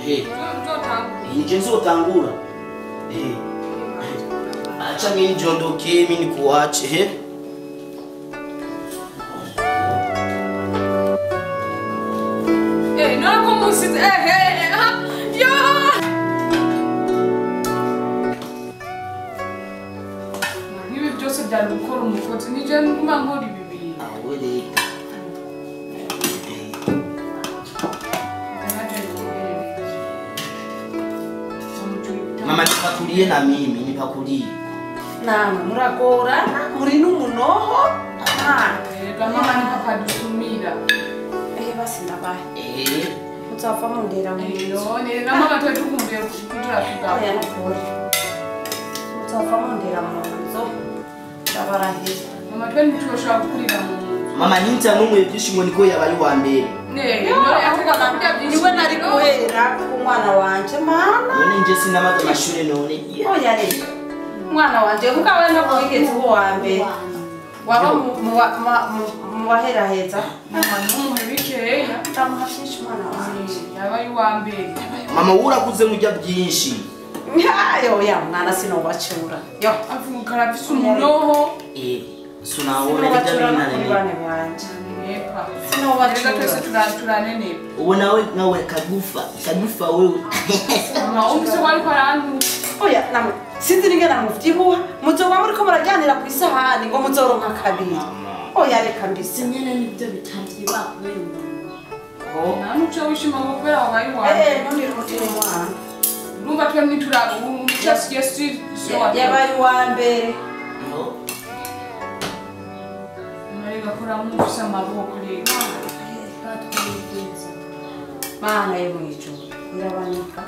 Eh. Nje nzotangura. Acha mimi njondoke mimi nikuache. Não como se Nibi byose byari gukora umukozi nije nguma nkora ibi. Awele. Mama nipakulie na mimi nipakulie. Na muragora muri n'umunoho. Mama nipakadusumira. Basi ndabaye. Utapfa mundera muri. None na mama twetukumbuye kutura tuga. Oya nakuri. Utapfa mundera munzo. Ndabarahiye. Mama twe nitosha gukurira mu. Mama ninza numwe byishimo niko yabaye wa mbere. None ateka kabya byinshi. Niwe nari guhera ku mwana wanje mana. None nje sinamaze amashure none. Oya rero. Mwana wanje mukawe no kwigeze wa mbere. Waba mu bahera heza. Mama numuhe bikeya. Ndamuhashisha mwana wanje. Yabaye wa mbere. Mama urakuze mujya byinshi. Yo ya mwana sinobacura. Yo Avukara afise umunoho. Sunaona bijya bane banje. Nepa. Sinobacura. Twese turanene. Ubu nawe nkawe kagufa wewe. Mama umse wari kwarantu. Oya namwe sinzi ningena muvyibuha muzoba muriko murajyanira ku isahani ngo muzoronka kabiri. Oya reka mbise nyene nibyo bitangiye bakubera umuntu. Namuco wishima ngo kubera wabaye wa. none rutire mwana. Urumva twe nituraba umucyasiye si wa. Yabaye wa mbere. Marega kora mufisa amaboko rero. Mana yo mwijo. Irabanika.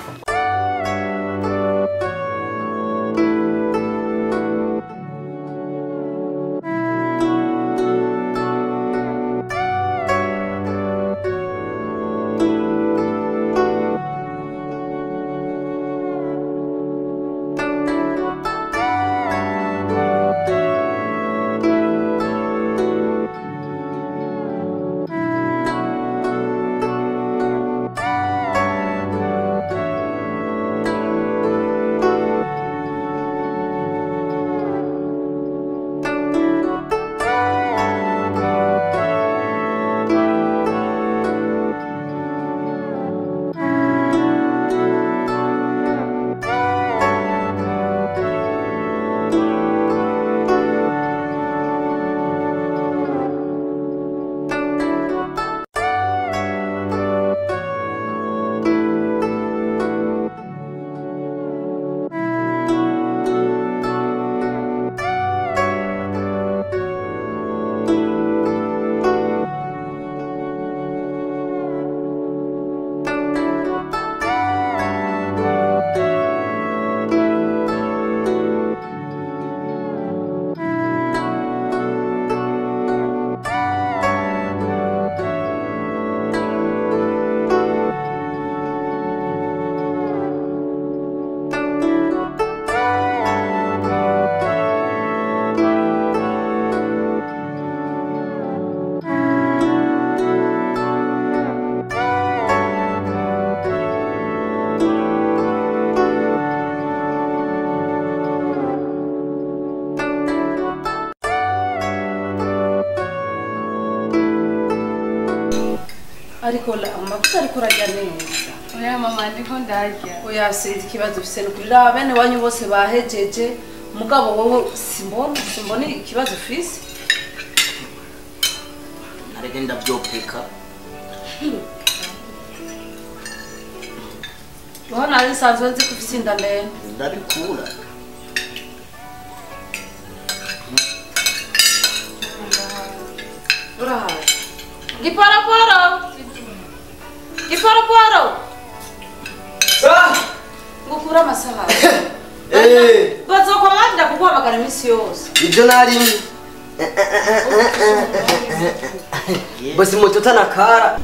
Ariko la amavuta ariko rajya neza. Oya mama ndiko ndarya. Oya sinzi ikibazo ufise no kurira bene wanyu bose bahejeje mugabo wowe simbona ikibazo ufise. Naragenda byopeka. Wana ari sanzwe nzi kufise inda ndende. Ndabikura. Urahaye. Gipara. Ngukura amasaha. Bazokwa bandira kuguhamagara iminsi yose. Ibyo nari basi moto tanakara.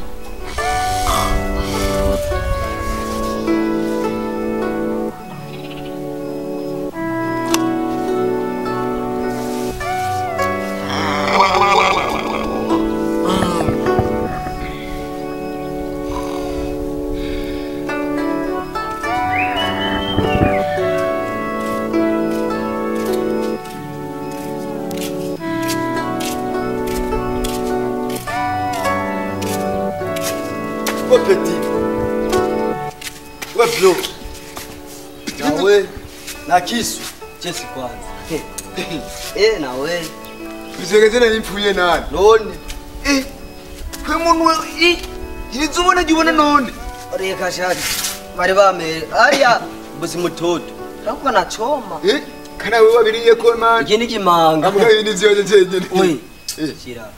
we petit. We bro. Nawe na kisu chesi kwanza. Nawe. Bizegeze na impfuye nani? None. Kwe muntu yizubona jibona none. Reka shari. Bari bame ariya buzi mutoto. Rakuba na choma. Kana wewe wabiriye ko man. Iki nikimanga. Amuga ibindi zyoje cyenye. Oi. Shira.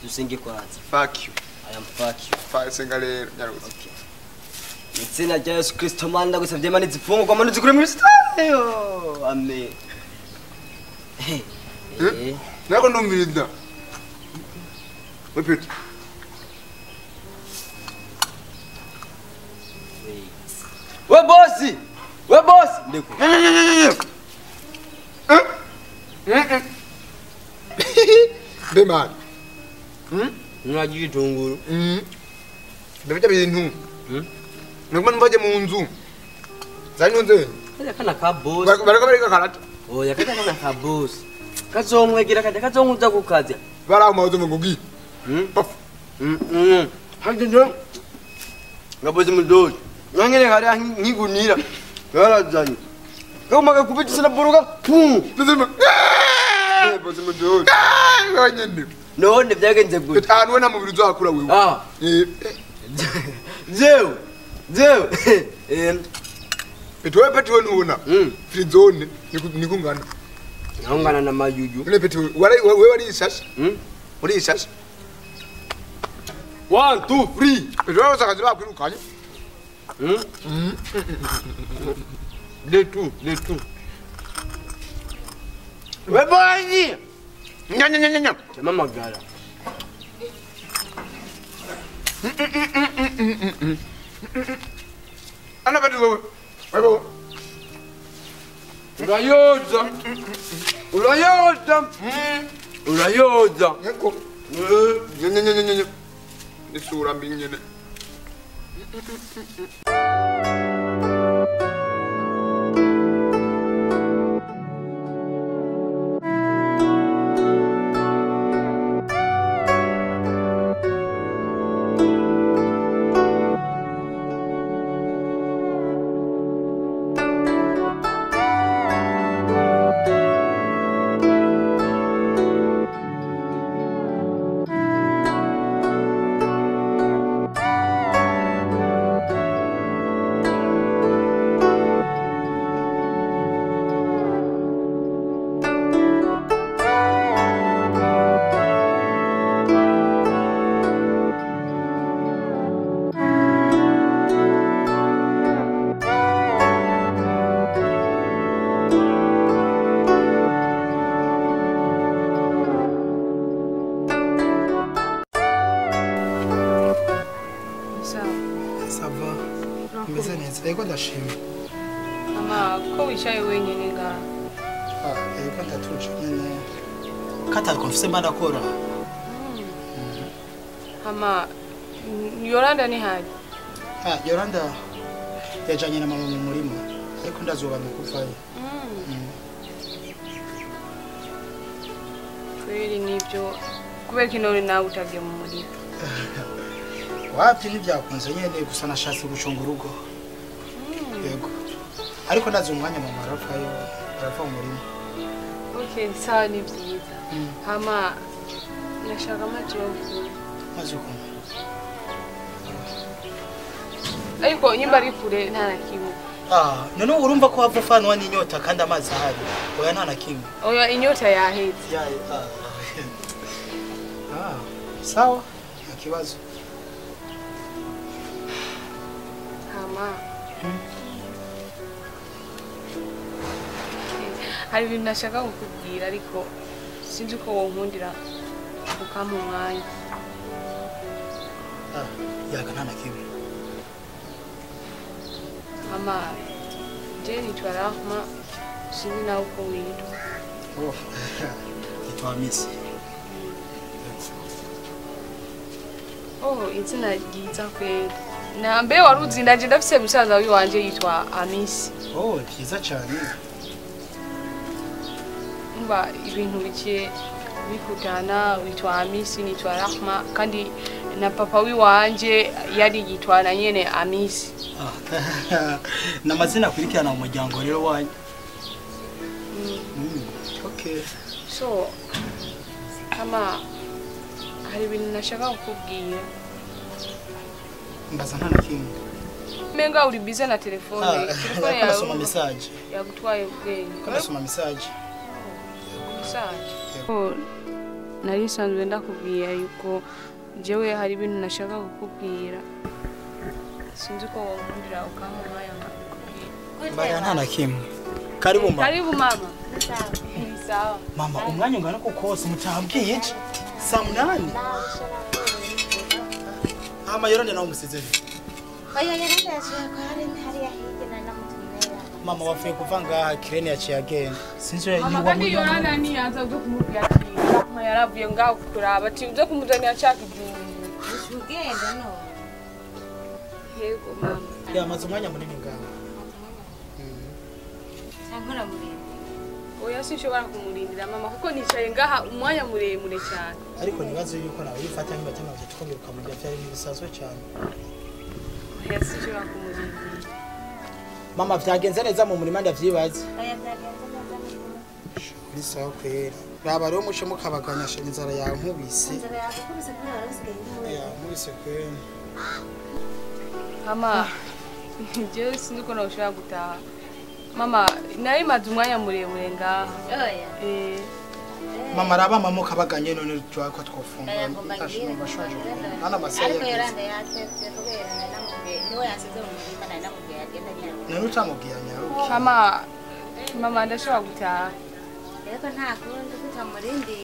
Dusinge kwanza. Fuck you. I am fuck you. Fuck sengalero nyaruzi. Okay. Itsina rya Yesu Kristo manda gusavye mani zipfungwa mani zikure muri style. Amen. Nako ndumvirida. We petit. We bosi. We bosi. Ndiko. Be man. Ngaji tunguru. Ndabija bintu. Ngoma mbaje mu nzu. Zani nze. Kana ka boss. Baraka barika karata. Oya kana ka boss. Kazomwegira kajya kazonguza kukazi. Bara mawuzo ngugi. Handi ndo. Ngaboze mudoji. Ngangene hari ngigunira. Yarazanye. Kama kakupita sana buruga. Ndizima. Boze mudoji. Nganyende. None byagenze gute. Ahantu we nta mubiri uzakura wewe. Zeu. Petwe petwe nuna. Frizone nikungana. Naungana na majuju. Ile petwe wewe wali ishashi. Wali ishashi. 1 2 3. Petwe wewe sakazi bakwirukanye. De tout. We boyi. Nya. Chama magara. Ana petwe wewe. Wewe. Urayoza. Yeko. Nya. Nisura mbinyene. Ego ndashimye. Mama, ko wicaye wenyine nga? Ego ndatuje nyene. Kata konfise mbana kora. Mama, Yolanda ni haje? Yolanda yajanye na mama mu murima. Ariko ndazoba mukuvayo. Kweli nibyo. Kubera kinori nawe utagiye mu murima. Wapi nibyakunze nyene gusa nashatse gucunga urugo. Yego. Ariko ndazi umwanya mu marafayo arafa mu murima. Okay, sawa ni byiza. Hama nashaka amajovu. Mazuko. Ariko nyimba ari kure nta na kimwe. None urumva ko wava fanwa n'inyota kandi amazi ahari. Oya nta na kimwe. Oya inyota yaheze. Sawa. Akibazo. Hama. Hari ibintu nashaka kukubwira ariko sinzi ko wonkundira ukampa umwanya. Yaga nta na kimwe. Mama, je nitwa Rahma, sinzi nawe uko witwa. Nitwa Miss. Izina ryiza kweli. Nambe waruzi ndaje ndafise musaza wanje yitwa Amisi. Byiza cyane. Ibintu bike bikutana witwa Amisi nitwa Rahma kandi na papa wiwanje yari yitwana nyene Amisi. Na mazina akurikirana mu muryango rero wanyu. Okay. So kama hari ibintu nashaka kukubwira. Mbaza nta na kimwe. Menga uri busy na telefone. Telefone yawe nasoma message. Yagutwaye ubwenge. Nasoma message. Nari sanzwe ndakubwira yuko jewe hari ibintu nashaka kukubwira. Sinzi ko wumvira ukamubaya nkakubwira. Mbaya nta na kimwe. Karibu mama. Karibu mama. Sawa. Mama umwanya ungana ko kose mutabwiye iki? Saa 8. Ama yorone nawo musizeni. Oya yarande yaciye ko hari yahige na namutumira. Mama wafuye kuva ngaha kirene yaciye agenda. Sinzi Mama kandi yorana ni yaza zo kumubwira ati mama yaravuye ngaho kuraba ati uzo kumuzanira cyaka ijungu. Ugenda no. Yego mama. Yamaze umwanya munini ngaha. Sankora muri. Oya sinshobora kumurindira mama kuko nicaye ngaha umwanya muremure cyane. Ariko nibazo yuko nawe yifata nk'ibatema byo tukomera ukamujya byari bisazwe cyane. Oya sinshobora kumurindira. Mama vyagenze neza mu murima ndavyibaza. Oya byagenze neza mu. Ni sawa kwera. Raba rero mushe mukabaganya inzara yawe nkubise. Inzara yawe kubise kuri arasigaye ndi. Ya mubise kwera. Mama je sinzi ko nashobora gutaha. Mama nari maze umwanya muremure ngaha. Oya. Mama raba mama kabaganye none twako twofunga. Aya ngomba ngiye. Ana masaya. Ariko yarande yatse kubera namubwiye niwe yansize mu murima na namubwiye agenda nyaruka. None utamubwiye nyaruka. Mama ndashobora gutaha. Reko nta kundi kutamurindi.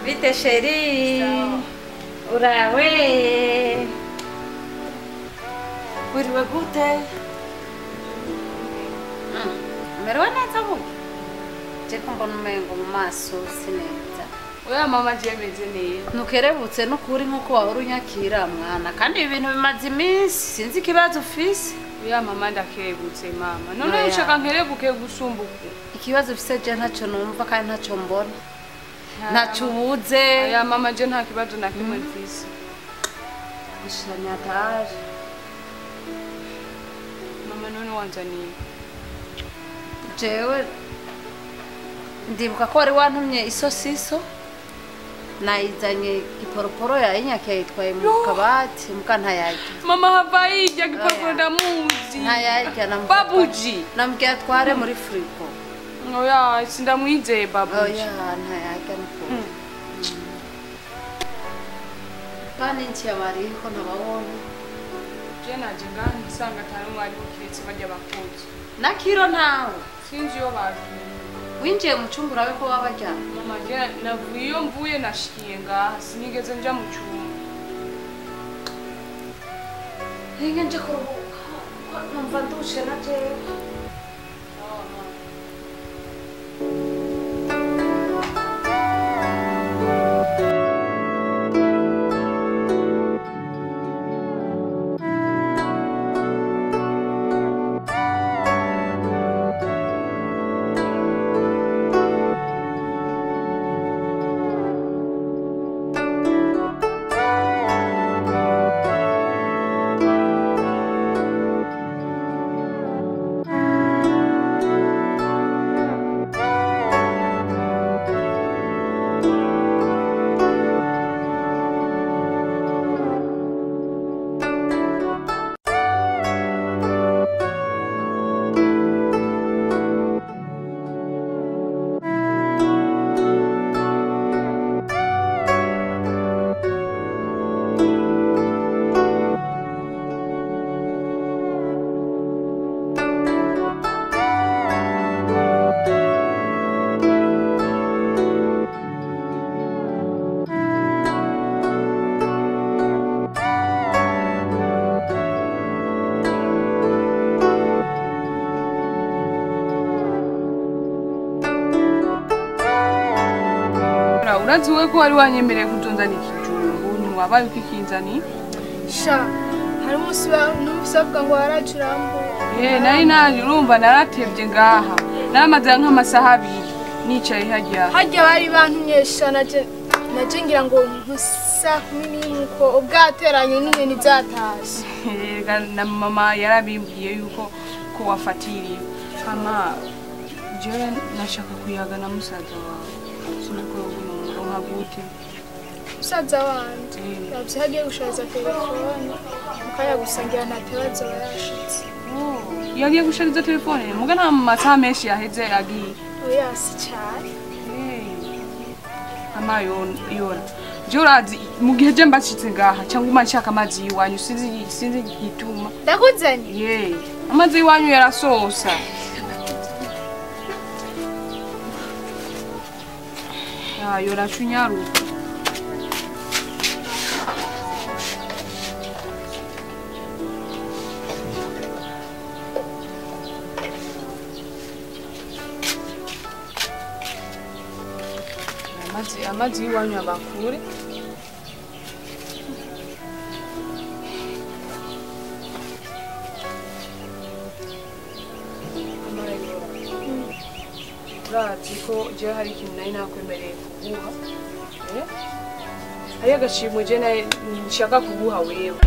Vite chérie. Urawe. Uriwe gute? Merewe neza vuba. Je kumbona umengo mu maso sineza. Oya mama je meze neza. Nukerebutse no kuri nkuko wahora unyakira mwana kandi ibintu bimaze iminsi sinzi kibazo ufise. Oya mama ndakerebutse mama. None ushaka nkerebuke gusumbuka. Ikibazo ufise je ntacyo numva kandi ntacyo mbona. Ntacyo ubuze. Oya mama je nta kibazo na kimwe mfise. Ishanya taje. Mama none wanzaniye. Jewe ndibuka ko wari wantumye isosiso nayizanye giporoporo yayinyake yitwaye mu kabati mukantayarya. Mama hava yijya giporoporo ndamuzi. Ntayarya na babuji. Namubwiye atware muri frigo. Oya sindamwizeye babuji. Oya ntayarya nuko. Kandi nti abariho nababonye. Je naje ngani nsanga tari mwari mukiretse bajya bakunze. Nakiro nawe. Sinzi yo baje. Winjiye mu cyumba urabe ko babajya. Mama je navuye iyo mvuye nashikiye ngaha sinigeze nja mu cyumba. Hinge nje kuruhuka. Numva ndushe na jewe. urazi we ko wari wanyemereye kutonzana ikijumbu ntiwabaye ukikinzani sha hari umunsi n'umusabwa ngo waracurambo nari naje urumva naratevye ngaha naramaze nk'amasaha 2 nicaye hajya bari bantunyesha naje ngira ngo saa 11 uko ubwateranye n'inyoni zatashe na mama yarabimbwiye yuko ko wafatiriye ama jewe nashaka kuyaga na musaza wawe sinako uronka gute musaza wanje yavye hagiye gushaza telefone mukaya gusangira na tebazo yashitse yagiye gushariza telefone muga nta masaha menshi yaheze agiye oya si cyane ama yora Jorazi mu gihe je mbashitse ngaha cyangwa umanshaka amazi yiwanyu sinzi gituma ndakuzani amazi yiwanyu yarasosa yora chunyaru amazi yiwanyu abakure urazi ko je hari ikintu nari nakwemereye kuguha hari agashimwe je nshaka kuguha wewe